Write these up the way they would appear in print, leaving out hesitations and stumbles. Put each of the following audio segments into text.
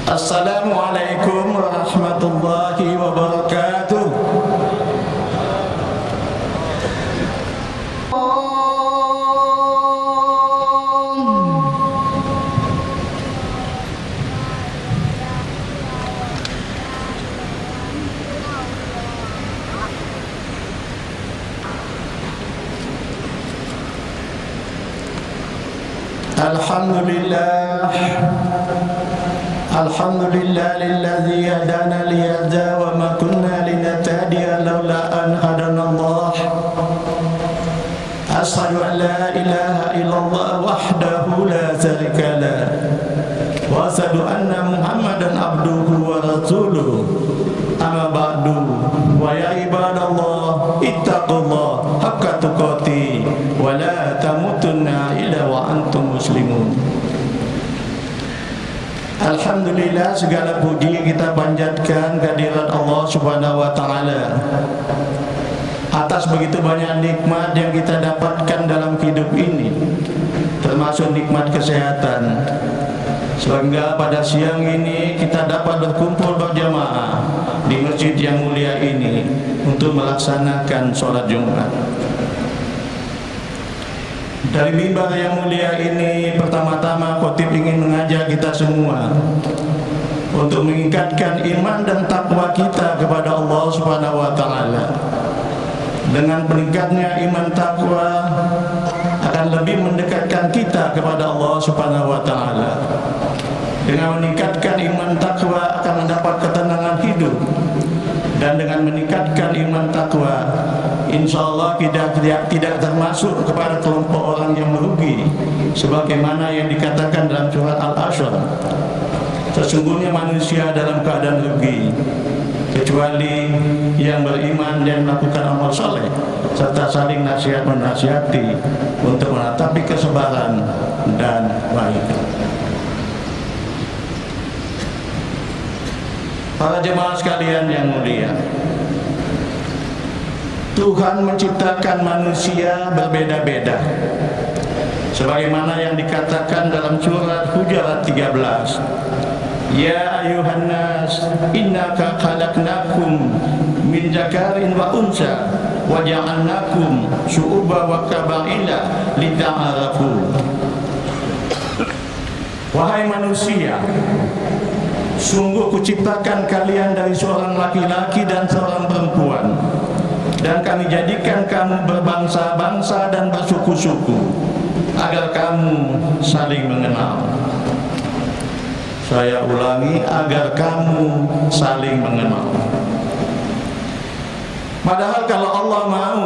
Assalamualaikum warahmatullahi wabarakatuh. Alhamdulillah, alhamdulillah lilladzi hadana lihadza wa ma kunna linahtadiya laula an hadanallah. Asyhadu an la ilaha illallah wahdahu la syarika lah wa asyhadu anna Muhammadan abduhu wa rasuluh. Amma ba'du, wa ya ibadallah ittaqullah haqqa tuqatih wa la tamutunna illa wa antum muslimun. Alhamdulillah, segala puji kita panjatkan kehadirat Allah Subhanahu wa taala atas begitu banyak nikmat yang kita dapatkan dalam hidup ini, termasuk nikmat kesehatan. Sehingga pada siang ini kita dapat berkumpul berjamaah di masjid yang mulia ini untuk melaksanakan sholat Jumat. Dari mimbar yang mulia ini, pertama-tama khotib ingin mengajak kita semua untuk meningkatkan iman dan takwa kita kepada Allah Subhanahu wa taala. Dengan meningkatnya iman takwa akan lebih mendekatkan kita kepada Allah Subhanahu wa taala. Dengan meningkatkan iman takwa akan mendapat ketenangan hidup. Dan dengan meningkatkan iman takwa, insyaallah kita tidak termasuk kepada kelompok orang yang merugi, sebagaimana yang dikatakan dalam surat Al-Ashr. Sesungguhnya manusia dalam keadaan rugi kecuali yang beriman dan melakukan amal saleh serta saling nasihat menasihati untuk menatapi kesabaran dan baik. Para jemaah sekalian yang mulia, Tuhan menciptakan manusia berbeda-beda, sebagaimana yang dikatakan dalam surat Hujurat 13. Ya ayuhan nas, innaka khalaqnakum min dzakarin wa unsa wa ja'alnakum syu'uban wa qabaila lita'arafu. Wahai manusia, sungguh kuciptakan kalian dari seorang laki-laki dan seorang perempuan, dan kami jadikan kamu berbangsa-bangsa dan bersuku-suku agar kamu saling mengenal. Saya ulangi, agar kamu saling mengenal. Padahal kalau Allah mau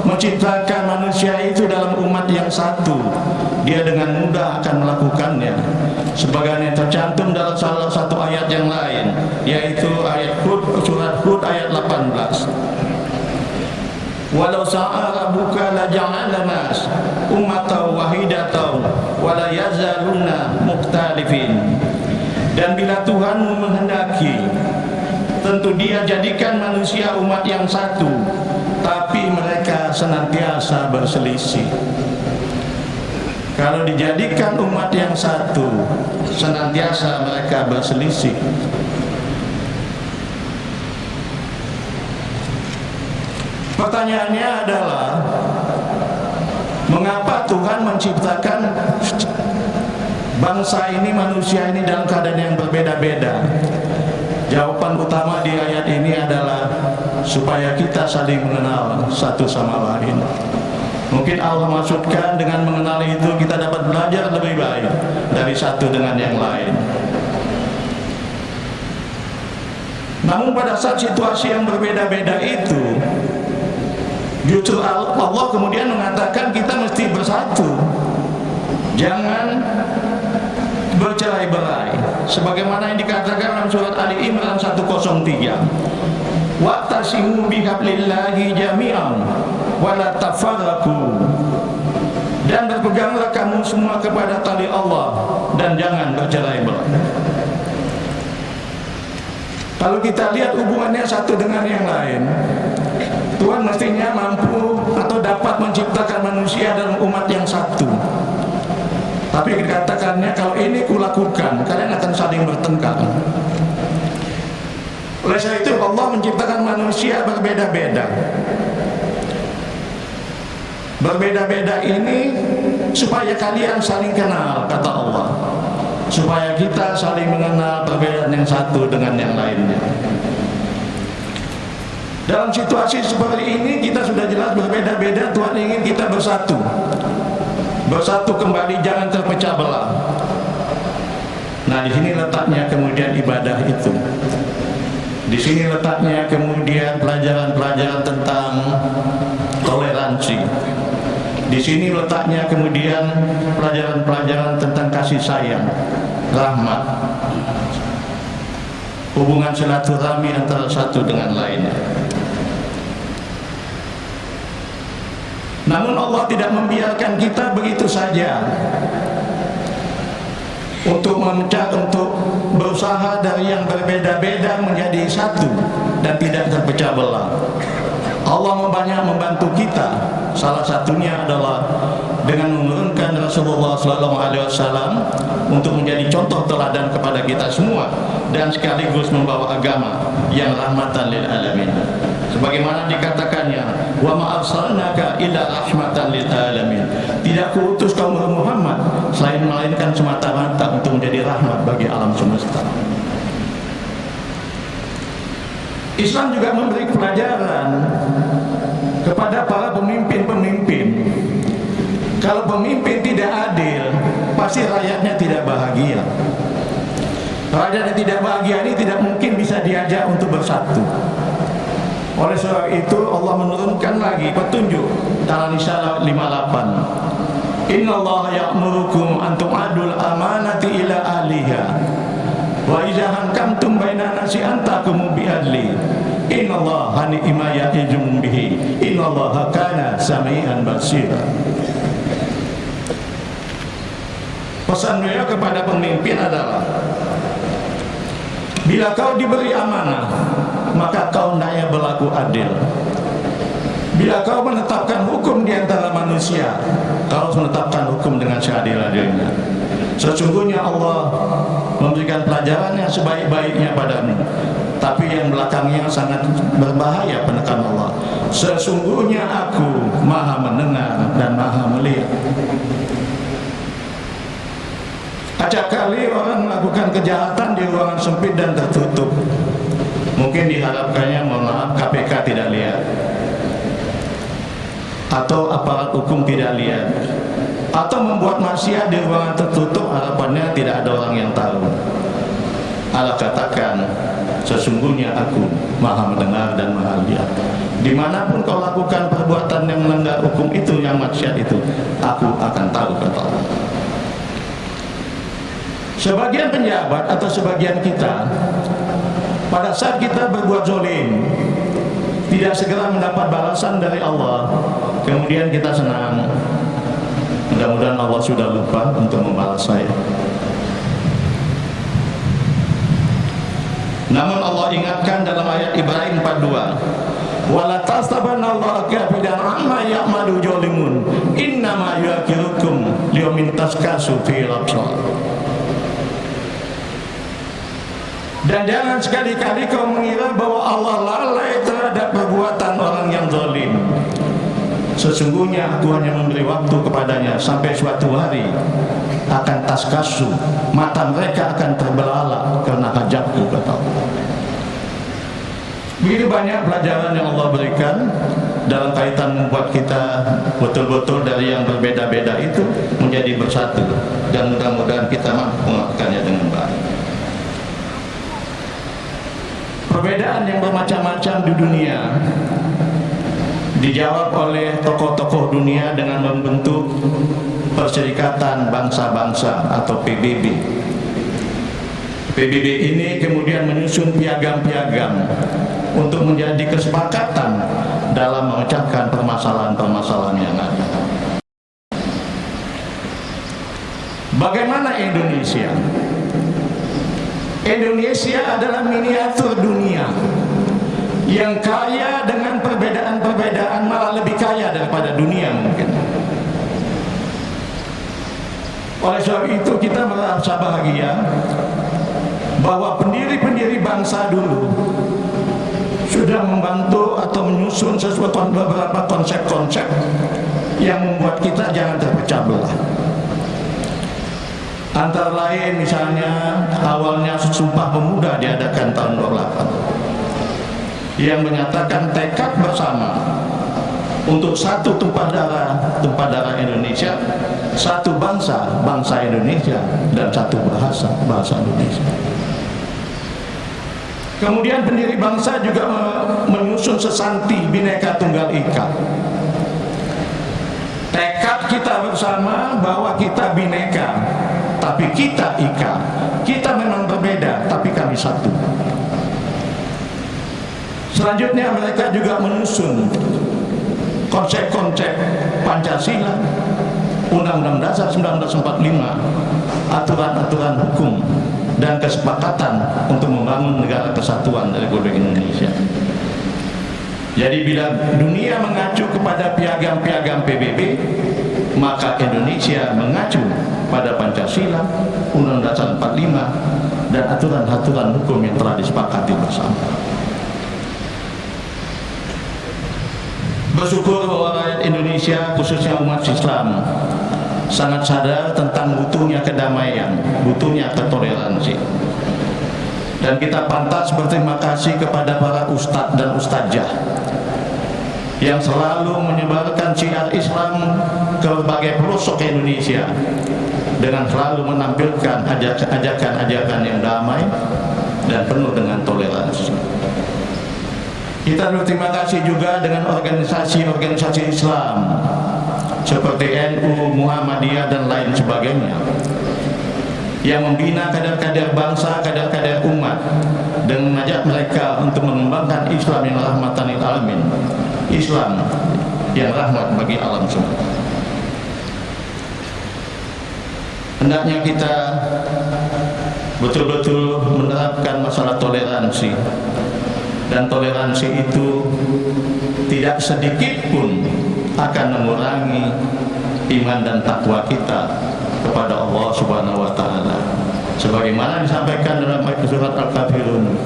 menciptakan manusia itu dalam umat yang satu, Dia dengan mudah akan melakukannya, sebagaimana tercantum dalam salah satu ayat yang lain, yaitu ayat Hud, surat Hud ayat 18. Walau sa'a rabbuka la ja'ala nas ummatan wahidatan wa la yazaluna mukhtalifin. Dan bila Tuhanmu menghendaki, tentu Dia jadikan manusia umat yang satu, tapi mereka senantiasa berselisih. Kalau dijadikan umat yang satu, senantiasa mereka berselisih. Pertanyaannya adalah, mengapa Tuhan menciptakan bangsa ini, manusia ini dalam keadaan yang berbeda-beda? Jawaban utama di ayat ini adalah supaya kita saling mengenal satu sama lain. Mungkin Allah maksudkan dengan mengenal itu kita dapat belajar lebih baik dari satu dengan yang lain. Namun pada saat situasi yang berbeda-beda itu, justru Allah kemudian mengatakan kita mesti bersatu, jangan bercerai-berai, sebagaimana yang dikatakan dalam surat Ali Imran 103. Wa'tasimu bihablillahi jami'an wa la tafarraqu. Dan berpeganglah kamu semua kepada tali Allah dan jangan bercerai-berai. Kalau kita lihat hubungannya satu dengan yang lain, Tuhan mestinya mampu atau dapat menciptakan manusia dalam umat yang satu. Tapi dikatakannya kalau ini kulakukan, kalian akan saling bertengkar. Oleh sebab itu Allah menciptakan manusia berbeda-beda. Berbeda-beda ini supaya kalian saling kenal, kata Allah. Supaya kita saling mengenal perbedaan yang satu dengan yang lainnya. Dalam situasi seperti ini kita sudah jelas berbeda-beda, Tuhan ingin kita bersatu. Bersatu kembali, jangan terpecah belah. Nah, di sini letaknya kemudian ibadah itu. Di sini letaknya kemudian pelajaran-pelajaran tentang toleransi. Di sini letaknya kemudian pelajaran-pelajaran tentang kasih sayang, rahmat, hubungan silaturahmi antara satu dengan lainnya. Namun Allah tidak membiarkan kita begitu saja untuk berusaha dari yang berbeda-beda menjadi satu dan tidak terpecah belah. Allah banyak membantu kita. Salah satunya adalah dengan menurunkan Rasulullah SAW untuk menjadi contoh teladan kepada kita semua dan sekaligus membawa agama yang rahmatan lil alamin. Sebagaimana dikatakannya, wa ma arsalnaka illa rahmatan lil alamin. Tidak kuutus kaum Muhammad melainkan semata-mata untuk menjadi rahmat bagi alam semesta. Islam juga memberi pelajaran kepada para pemimpin-pemimpin. Kalau pemimpin tidak adil, pasti rakyatnya tidak bahagia. Rakyat yang tidak bahagia ini tidak mungkin bisa diajak untuk bersatu. Oleh sebab itu Allah menurunkan lagi petunjuk dalam Nisa 58. Innallaha ya'murukum an tu'adul amanati ila ahliha wa idza hakamtum bainan nasi an tahkumu bi adli. Innallaha ni'ma ya'izum bihi. Innallaha kana sami'an basira. Pesan beliau kepada pemimpin adalah, bila kau diberi amanah, maka kau hendaknya berlaku adil. Bila kau menetapkan hukum di antara manusia, kau harus menetapkan hukum dengan seadil-adilnya. Sesungguhnya Allah memberikan pelajaran yang sebaik-baiknya padamu, tapi yang belakangnya sangat berbahaya, penekan Allah. Sesungguhnya aku maha mendengar dan maha melihat. Acap kali orang melakukan kejahatan di ruangan sempit dan tertutup. Mungkin diharapkannya, mohon maaf, KPK tidak lihat, atau aparat hukum tidak lihat, atau membuat maksiat di ruangan tertutup, harapannya tidak ada orang yang tahu. Allah katakan, sesungguhnya aku maha mendengar dan maha lihat. Dimanapun kau lakukan perbuatan yang melanggar hukum itu, yang maksiat itu, aku akan tahu, kata Allah. Sebagian penjabat atau sebagian kita, pada saat kita berbuat zalim, tidak segera mendapat balasan dari Allah, kemudian kita senang, mudah-mudahan Allah sudah lupa untuk membalas saya. Namun Allah ingatkan dalam ayat Ibrahim 42, wala tasabannallaha ghafilan amma ya'malu zalimun innama yu'akhirukum liyaumin tashkhasu fihi al-absar. Dan jangan sekali-kali kau mengira bahwa Allah lalai terhadap perbuatan orang yang zalim. Sesungguhnya aku hanya memberi waktu kepadanya sampai suatu hari akan taskasu, mata mereka akan terbelalak karena hajatku, kata Allah. Begitu banyak pelajaran yang Allah berikan dalam kaitan membuat kita betul-betul dari yang berbeda-beda itu menjadi bersatu, dan mudah-mudahan kita mampu melakukannya dengan baik. Perbedaan yang bermacam-macam di dunia dijawab oleh tokoh-tokoh dunia dengan membentuk Perserikatan Bangsa-Bangsa atau PBB. PBB ini kemudian menyusun piagam-piagam untuk menjadi kesepakatan dalam memecahkan permasalahan-permasalahan yang ada. Bagaimana Indonesia? Indonesia adalah miniatur dunia yang kaya dengan perbedaan-perbedaan, malah lebih kaya daripada dunia mungkin. Oleh sebab itu kita merasa bahagia bahwa pendiri-pendiri bangsa dulu sudah membantu atau menyusun beberapa konsep-konsep yang membuat kita jangan terpecah belah. Antara lain misalnya awalnya Sumpah Pemuda diadakan tahun 28 yang menyatakan tekad bersama untuk satu tumpah darah Indonesia, satu bangsa Indonesia, dan satu bahasa Indonesia. Kemudian pendiri bangsa juga menyusun sesanti Bhinneka Tunggal Ika. Tekad kita bersama bahwa kita bineka, tapi kita ika. Kita memang berbeda, tapi kami satu. Selanjutnya mereka juga menyusun konsep-konsep Pancasila, Undang-Undang Dasar 1945, aturan-aturan hukum, dan kesepakatan untuk membangun negara kesatuan Republik Indonesia. Jadi bila dunia mengacu kepada piagam-piagam PBB, maka Indonesia mengacu pada Pancasila, Undang-Undang Dasar 45, dan aturan-aturan hukum yang telah disepakati bersama. Bersyukur bahwa rakyat Indonesia, khususnya umat Islam, sangat sadar tentang butuhnya kedamaian, butuhnya ketoleransi. Dan kita pantas berterima kasih kepada para ustadz dan ustadzah yang selalu menyebarkan syiar Islam ke berbagai pelosok Indonesia dengan selalu menampilkan ajakan-ajakan yang damai dan penuh dengan toleransi. Kita berterima kasih juga dengan organisasi-organisasi Islam seperti NU, Muhammadiyah, dan lain sebagainya yang membina kader-kader bangsa, kader-kader umat dengan mengajak mereka untuk mengembangkan Islam yang rahmatan lil alamin, Islam yang rahmat bagi alam semesta. Hendaknya kita betul-betul menerapkan masalah toleransi, dan toleransi itu tidak sedikit pun akan mengurangi iman dan takwa kita kepada Allah Subhanahu wa taala. Sebagaimana disampaikan dalam ayat surat Al-Kafirun,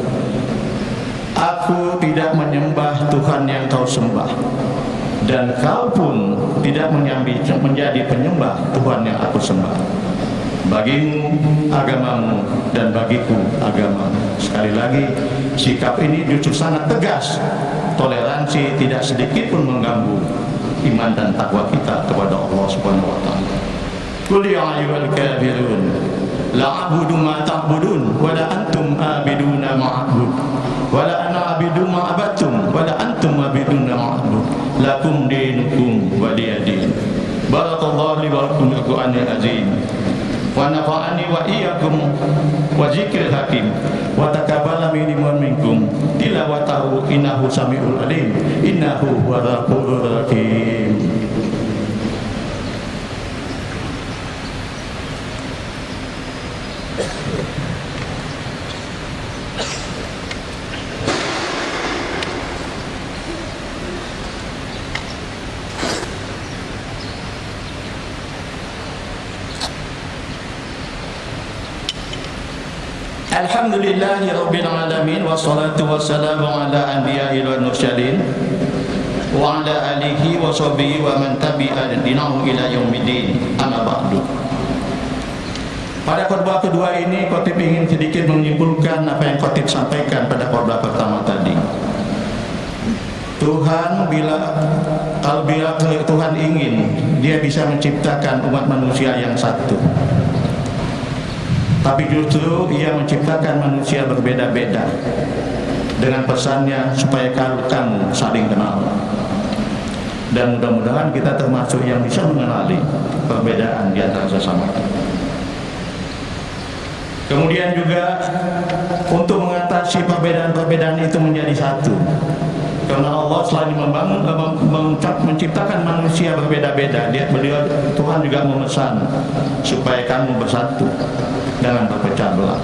aku tidak menyembah Tuhan yang kau sembah, dan kau pun tidak menjadi penyembah Tuhan yang aku sembah. Bagimu agamamu dan bagiku agamamu. Sekali lagi, sikap ini justru sangat tegas. Toleransi tidak sedikit pun mengganggu iman dan takwa kita kepada Allah Subhanahu wa taala. Qul ya ayyuhal kafirun la a'budu ma ta'budun wa la antum a'biduna ma a'bud wa la ana a'budu ma abattum wa la antum a'biduna ma a'bud lakum dinukum waliya din. Barakallahu li wa lakum bil Qur'anil azim wa nafa'ani wa iyyakum wa zikril hakim wa taqabbala minni wa minkum tilawatahu innahu samiul alim innahu huwal ghafurur rahim. Alhamdulillahi rabbil alamin, wassalatu wassalamu ala anbiya'i wal mursalin wa ala alihi wa sahbihi wa man tabi'a dinahu ila yaumiddin. Amma ba'du. Pada khutbah kedua ini khotib ingin sedikit menyimpulkan apa yang khotib sampaikan pada khutbah pertama tadi. Kalau Tuhan ingin, Dia bisa menciptakan umat manusia yang satu. Tapi justru Ia menciptakan manusia berbeda-beda dengan pesannya supaya kamu saling kenal. Dan mudah-mudahan kita termasuk yang bisa mengenali perbedaan di antara sesama. Kemudian juga untuk mengatasi perbedaan-perbedaan itu menjadi satu. Karena Allah selain menciptakan manusia berbeda-beda, Tuhan juga memesan supaya kamu bersatu, jangan berpecah belah.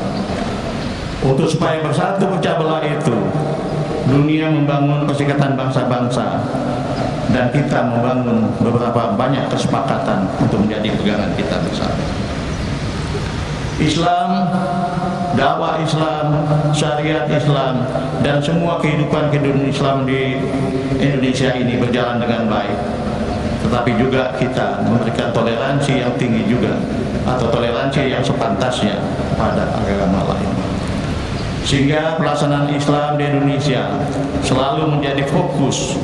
Untuk supaya bersatu pecah belah itu, dunia membangun perserikatan bangsa-bangsa dan kita membangun beberapa banyak kesepakatan untuk menjadi pegangan kita bersama. Islam, dakwah Islam, syariat Islam, dan semua kehidupan Islam di Indonesia ini berjalan dengan baik. Tetapi juga kita memberikan toleransi yang tinggi juga, atau toleransi yang sepantasnya pada agama lain. Sehingga pelaksanaan Islam di Indonesia selalu menjadi fokus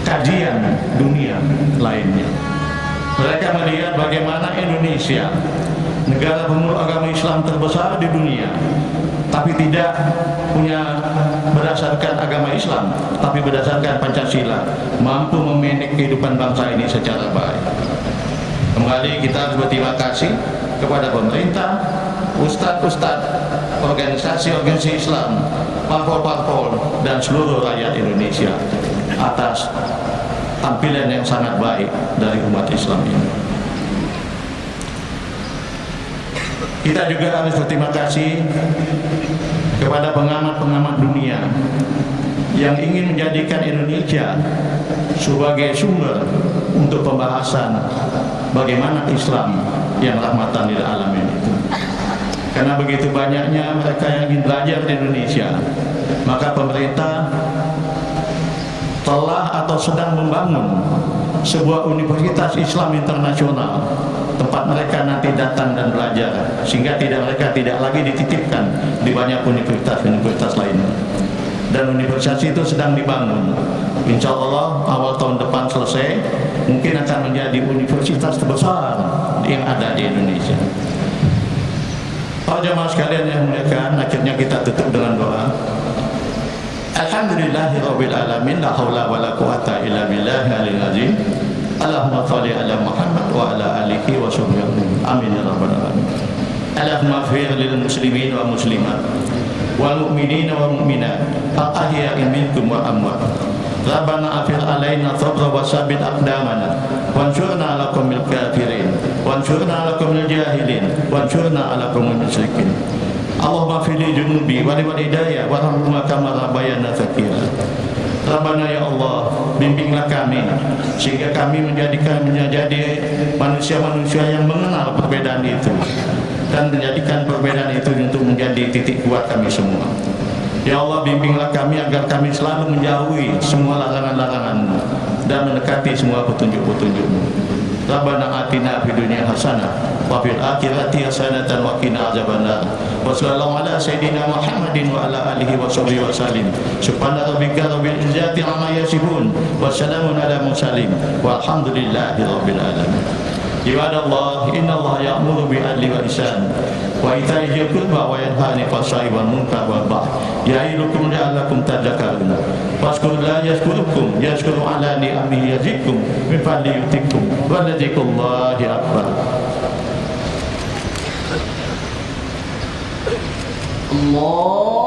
kajian dunia lainnya. Mereka melihat bagaimana Indonesia, negara pemeluk agama Islam terbesar di dunia, tapi tidak punya berdasarkan agama Islam, tapi berdasarkan Pancasila, mampu memanage kehidupan bangsa ini secara baik. Kembali kita harus berterima kasih kepada pemerintah, ustadz-ustadz, organisasi-organisasi Islam, parpol-parpol, dan seluruh rakyat Indonesia atas tampilan yang sangat baik dari umat Islam ini. Kita juga harus berterima kasih kepada pengamat-pengamat dunia yang ingin menjadikan Indonesia sebagai sumber untuk pembahasan bagaimana Islam yang rahmatan lil alamin itu. Karena begitu banyaknya mereka yang ingin belajar di Indonesia, maka pemerintah telah atau sedang membangun sebuah universitas Islam internasional, tempat mereka nanti datang dan belajar, sehingga mereka tidak lagi dititipkan di banyak universitas-universitas lainnya. Dan universitas itu sedang dibangun. Insya Allah awal tahun depan selesai, mungkin akan menjadi universitas terbesar yang ada di Indonesia. Jemaah sekalian yang muliakan, akhirnya kita tutup dengan doa. Alhamdulillahirabbil alamin, la haula wala quwata illa billahil aliyil azim. Allahumma shalli ala Muhammad wa ala alihi wa sahbihi. Amin ya rabbal alamin. Allahumma ighfir lil muslimin wa muslimat wal mu'minina wa mu'minat al-ahya'i minkum wa amwat. Rabbana afir alaina sabra wa sabit aqdamana wansurna ala qaumil kafirin wansurna ala qaumil jahilin wansurna ala qaumil musyrikin. Allahumma fili junubi wa li walidayya warhamhuma kama rabbayana saghira. Rabbana ya Allah, bimbinglah kami sehingga kami menjadi manusia-manusia yang mengenal perbedaan itu dan menjadikan perbedaan itu untuk menjadi titik kuat kami semua. Ya Allah, bimbinglah kami agar kami selalu menjauhi semua larangan-larangan-Mu dan mendekati semua petunjuk-petunjuk-Mu. Rabbana atina fid dunya hasanah wa fil akhirati hasanatan wa qina azabannar. Wa sallallahu ala sayidina Muhammadin wa ala alihi wa sahbihi wa sallim. Subhana rabbika rabbil izzati amma yasifun wa salamun ala mursalin walhamdulillahi rabbil alamin. Ibadallah, innallaha ya'muru bil adli wal ihsan wa ita'i dzil qurba wa yanha 'anil fahsya'i wal munkar wal baghi ya'idukum la'allakum tadhakkarun. Fazkurullaha yazkurukum yazkuru ala ni'amihi yazidkum min fadli yutikum wa ladzikrullahi akbar. Allah